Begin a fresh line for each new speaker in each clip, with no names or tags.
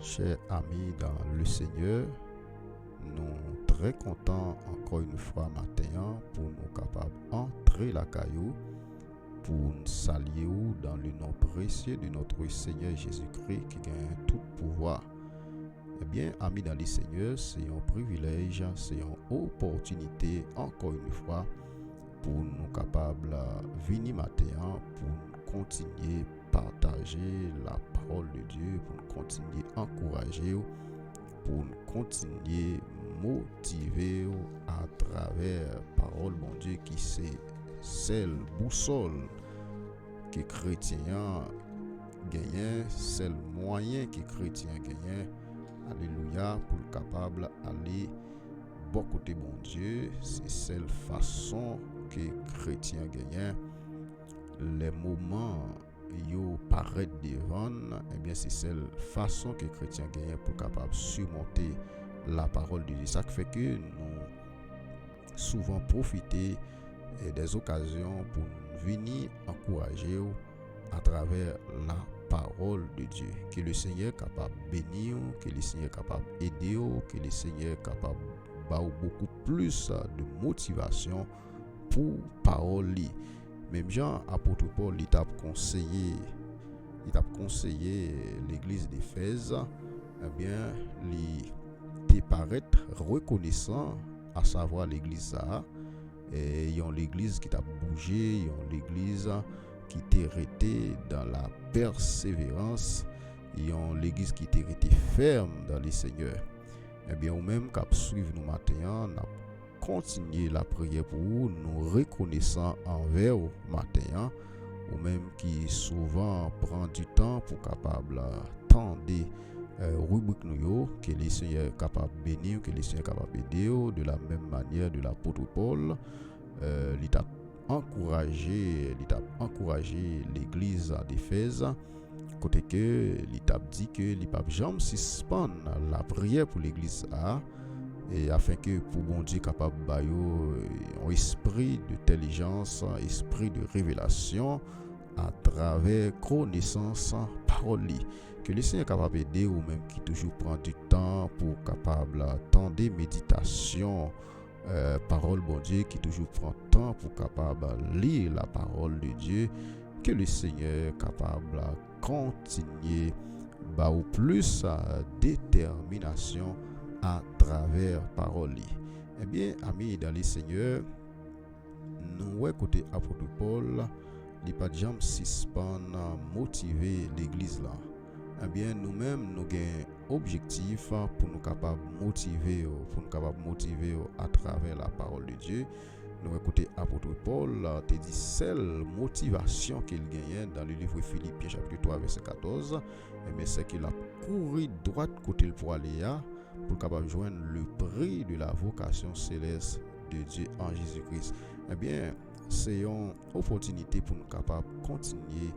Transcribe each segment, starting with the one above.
Chers amis dans le Seigneur, nous très contents encore une fois matin pour nous capables d'entrer la caillou pour nous saluer dans le nom précieux de notre Seigneur Jésus-Christ qui gagne tout pouvoir. Eh bien, amis dans le Seigneur, c'est un privilège, c'est une opportunité encore une fois pour nous capables de venir matin pour continuer partager la parole de Dieu, pour nous continuer encourager, pour nous continuer motiver à travers la parole de Dieu qui c'est celle boussole que chrétien gagne, celle moyen que chrétien gagne. Alléluia, pour le capable aller bon côté bon Dieu, c'est celle façon que chrétien gagne. Les moments yo paraît devant, eh bien c'est celle façon que chrétien gagne pour capable surmonter la parole de Dieu. Ça fait que nous souvent profiter des occasions pour venir encourager à travers la parole de Dieu. Que le Seigneur est capable de bénir, que le Seigneur est capable d'aider, que le Seigneur est capable de beaucoup plus de motivation pour parole. Même Jean, apôtre Paul, il a conseillé l'église d'Éphèse, eh bien, il paraît reconnaissant, à savoir l'église ça, et il y a l'église qui a bougé, il y a l'église qui était restée dans la persévérance, il y a l'église qui était restée ferme dans le Seigneur. Eh bien, ou même qu'à suivre nous matin, continuer la prière pour nous reconnaissant envers au matin, ou même qui souvent prend du temps pour capable tendre rubrique nous que les Seigneur est capable de bénir, que les Seigneur est capable d'aider de la même manière de l'apôtre Paul. Il a encouragé l'église d'Éphèse côté que il a dit que il pas jamais suspendre la prière pour l'église et afin que pour bon Dieu capable bailler un esprit d'intelligence, esprit de révélation à travers connaissance parole, que le Seigneur est capable d'aider ou même qui toujours prend du temps pour capable attendre méditation parole bon Dieu, qui toujours prend temps pour capable lire la parole de Dieu, que le Seigneur est capable de continuer ou plus détermination à travers parole. Eh bien, amis dans le Seigneur, nous côté apôtre Paul, il pas jamais suspendre motiver l'église là. Eh bien, nous-mêmes nous avons objectif pour nous capables motiver à travers la parole de Dieu. Nous écouter apôtre Paul te dit celle motivation qu'il gagnait dans le livre Philippiens chapitre 3 verset 14, eh bien c'est qu'il a couru droit côté pour aller pour capable joindre le prix de la vocation céleste de Dieu en Jésus-Christ. Eh bien, c'est une opportunité pour nous capables continuer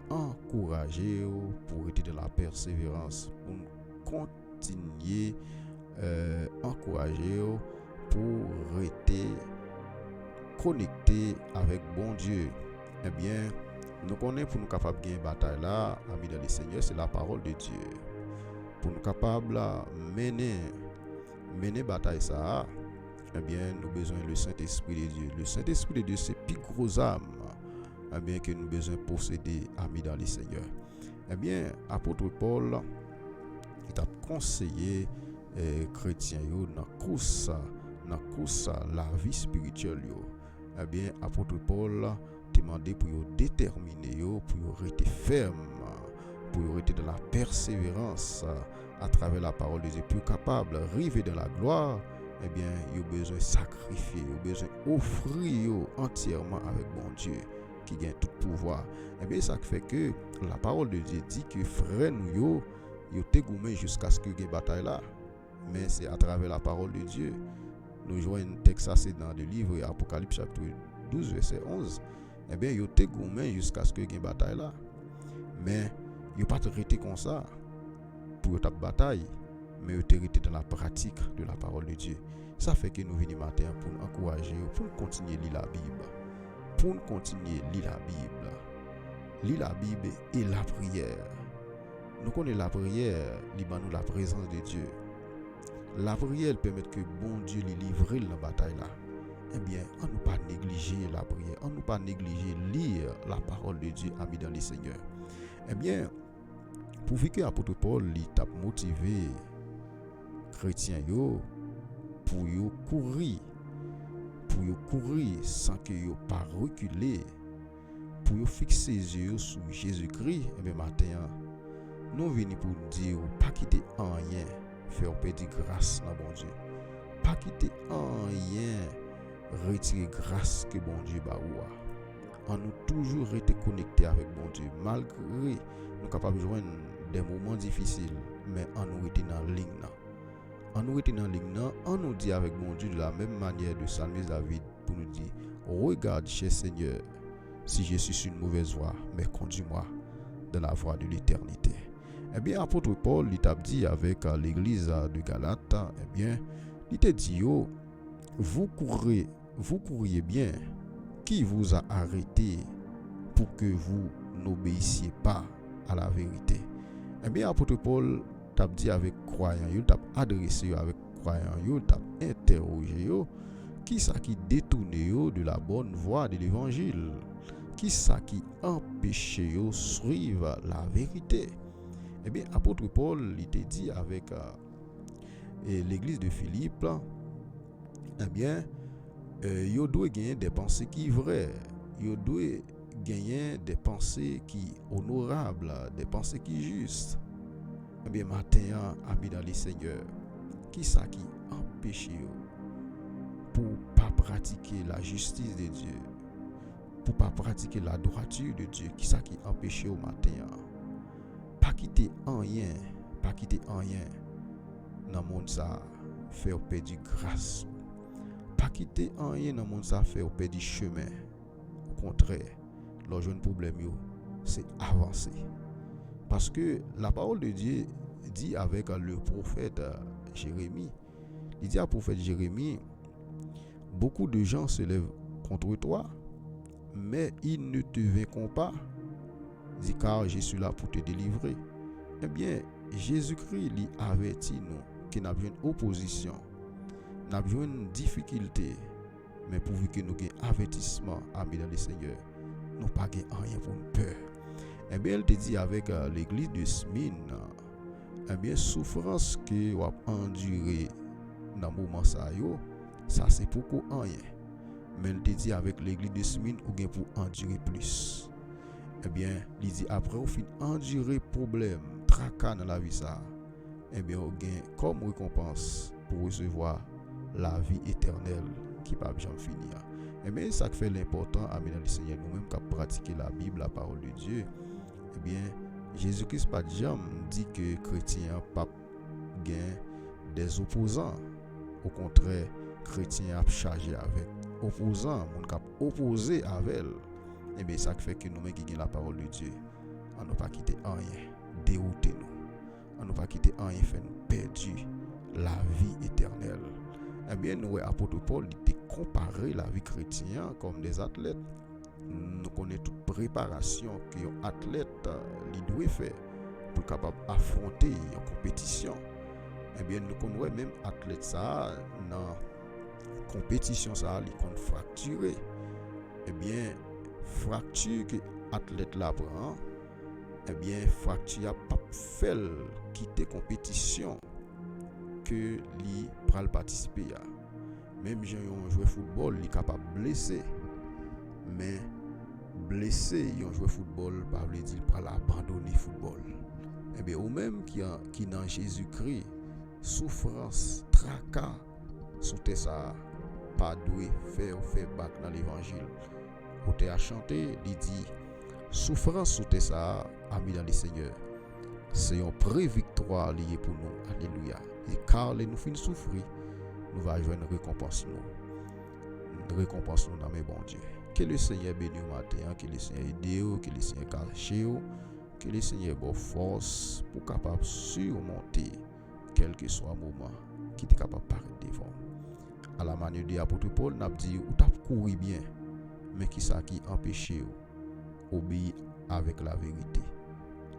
encourager pour être de la persévérance, pour continuer encourager pour rester connecté avec bon Dieu. Eh bien, nous connaissons pour nous capables de gagner bataille là, amis dans le Seigneur, c'est la parole de Dieu. Pour nous capables mener bataille ça, eh bien, nous besoin le Saint-Esprit de Dieu. Le Saint-Esprit de Dieu, c'est plus gros âme, eh bien, que nous besoin posséder, amis dans le Seigneur. Eh bien, apôtre Paul, il a conseillé chrétiens dans course la vie spirituelle. Eh bien, apôtre Paul demandé pour déterminer, pour rester ferme, pour rester dans la persévérance à travers la parole de Dieu, pour capable d'arriver dans la gloire. Eh bien, il a besoin de sacrifier, il a besoin d'offrir entièrement avec bon Dieu qui gagne tout pouvoir. Eh bien, ça fait que la parole de Dieu dit que frère nous yo te goumé jusqu'à ce que gagne bataille là. Mais c'est à travers la parole de Dieu. Nous jouons un texte assez dans le livre Apocalypse chapitre 12 verset 11. Eh bien, yo te goumé jusqu'à ce que gagne bataille là. Mais yo pas te rester comme ça pour ta bataille, mais yo te rester dans la pratique de la parole de Dieu. Ça fait que nous venons matin pour nous encourager, pour continuer à lire la Bible. Pour nous continuer à lire la Bible et la prière. Nous connaissons la prière, il nous la présence de Dieu. La prière permet que bon Dieu lui livre dans la bataille là. Eh bien, on ne pas négliger la prière, on ne pas négliger lire la parole de Dieu, amis dans le Seigneur. Eh bien, pour que l'apôtre Paul t'a motivé chrétiens yo pour yo courir sans que yo pas reculer, pour yo fixer les yeux sur Jésus-Christ. Et bien matin, nous venons pour dire pas quitter rien, faire perdre grâce dans bon Dieu. Pas quitter rien, retirer grâce que bon Dieu ba ou. On nous toujours été connecté avec bon Dieu malgré nous capables de joindre des moments difficiles, mais on nous était dans la ligne. On nous était dans la ligne, on nous dit avec mon Dieu de la même manière de psalmiste David pour nous dire: regarde, cher Seigneur, si je suis sur une mauvaise voie, mais conduis-moi dans la voie de l'éternité. Eh bien, apôtre Paul, il t'a dit avec l'église de Galate, eh bien, il t'a dit: vous couriez bien, qui vous a arrêté pour que vous n'obéissiez pas à la vérité? Eh bien, apôtre Paul t'a dit avec croyant, il t'a adressé avec croyant, il t'a interrogé, qui ça qui détourne de la bonne voie de l'évangile? Qui ça qui empêche de suivre la vérité? Eh bien, apôtre Paul, il t'a dit avec l'église de Philippe, eh bien, il doit gagner des pensées qui sont vraies, il doit gagner des pensées qui honorables, des pensées qui justes. Eh bien, matin, amis dans le Seigneur, qui ça qui empêche pour pas pratiquer la justice de Dieu, pour pas pratiquer la droiture de Dieu? Qui ça qui empêche au matin? Pas quitter rien dans le monde ça, faire perdre grâce. Pas quitter rien dans le monde ça, faire perdre chemin. Au contraire, le jeune problème, c'est avancer. Parce que la parole de Dieu dit avec le prophète Jérémie, il dit à prophète Jérémie: beaucoup de gens se lèvent contre toi, mais ils ne te vaincront pas. Dit: car je suis là pour te délivrer. Eh bien, Jésus-Christ lui avertit nous qu'il n'a pas une opposition, n'a pas une difficulté, mais pourvu que nous ayons avertissement, amis dans le Seigneur, nous n'avons pas rien pour nous peur. Eh bien, elle te dit avec l'église de Smyrne, eh bien, souffrance que vous avez enduré dans le moment ça c'est pour rien. Mais elle te dit avec l'église de Smyrne, vous avez pour endurer plus. Eh bien, il dit après vous fin endurer problème, tracas dans la vie ça, eh bien, vous avez comme récompense pour recevoir la vie éternelle qui ne peut jamais finir. Eh bien, ça fait l'important, amis dans le Seigneur, nous-mêmes qui pratiquer la Bible, la parole de Dieu. Eh bien, Jésus-Christ pas jamais dit que chrétien pas gain des opposants. Au contraire, chrétien a chargé avec opposants, mon cap opposé avec elle. Eh bien, ça fait que nous-mêmes qui gagnons la parole de Dieu, on n'a pas quitté rien, dérouter nous. On n'a pas quitté rien, fait nous perdre la vie éternelle. Eh bien, nous, apôtre Paul, il a comparé la vie chrétienne comme des athlètes. Nous connaissons toute préparation qu'un athlète doit faire pour capable affronter une compétition. Eh bien, nous connaissons même athlète ça dans compétition ça, il compte fracturé. Eh bien, fracture que athlète là prend, eh bien, fracture a pas fait quitter compétition que li pral participer à. Même si on joue football, il est capable de blesser. Mais blessé, on joue football, pas veut dire pas abandonner football. Eh bien, ou même qui dans Jésus-Christ, souffrance, tracas, sous ça, pas doué faire back dans l'évangile. Ou te a chanté, il dit souffrance sous ça, amis dans le Seigneur. C'est une pré-victoire liée pour nous. Alléluia. Et car nous fin souffrir, nous va jouer une récompense nous. Une récompense nous dans mes bons dieux. Que le Seigneur bénisse au matin, que le Seigneur aide, que le Seigneur cache, que le Seigneur ait force pour capable surmonter quel que soit le moment qui est capable de paraître devant. À la manière de l'apôtre Paul, n'a dit ou t'as couru bien, mais qui ça qui empêche d'obéir avec la vérité.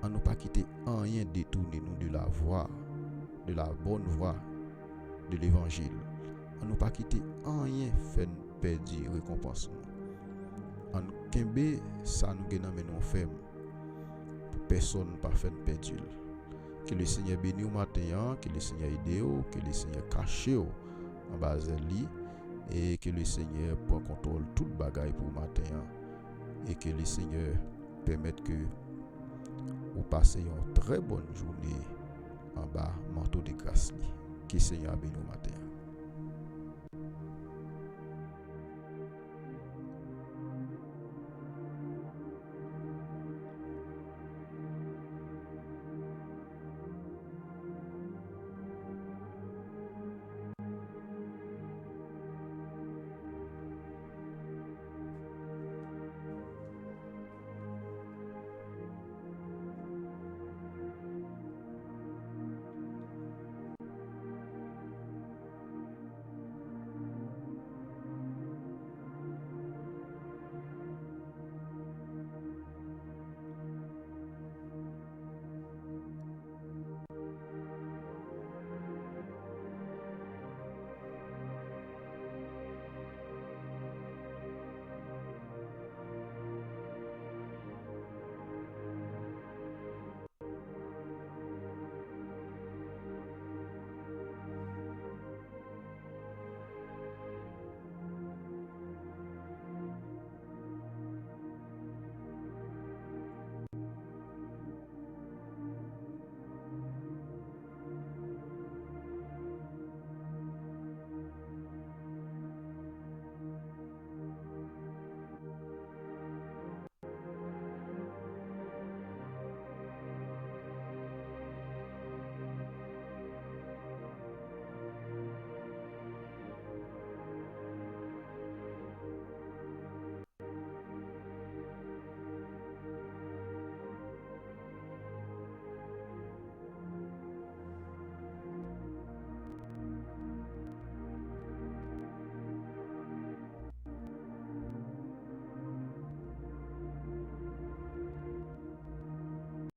On nous pas quitter rien détourner nous de la voie, de la bonne voie de l'évangile. On nous pas quitter rien faire perdre récompense. On kembe ça nous gagne mais nous ferme. Pour personne pas faire perdre. Que le Seigneur bénisse au matin, que le Seigneur aide, que le Seigneur cache en bas de lui et que le Seigneur prend contrôle tout le bagaille pour le matin et que le Seigneur permette que vous passez une très bonne journée en bas manteau de grâce. Que le Seigneur bénisse au matin.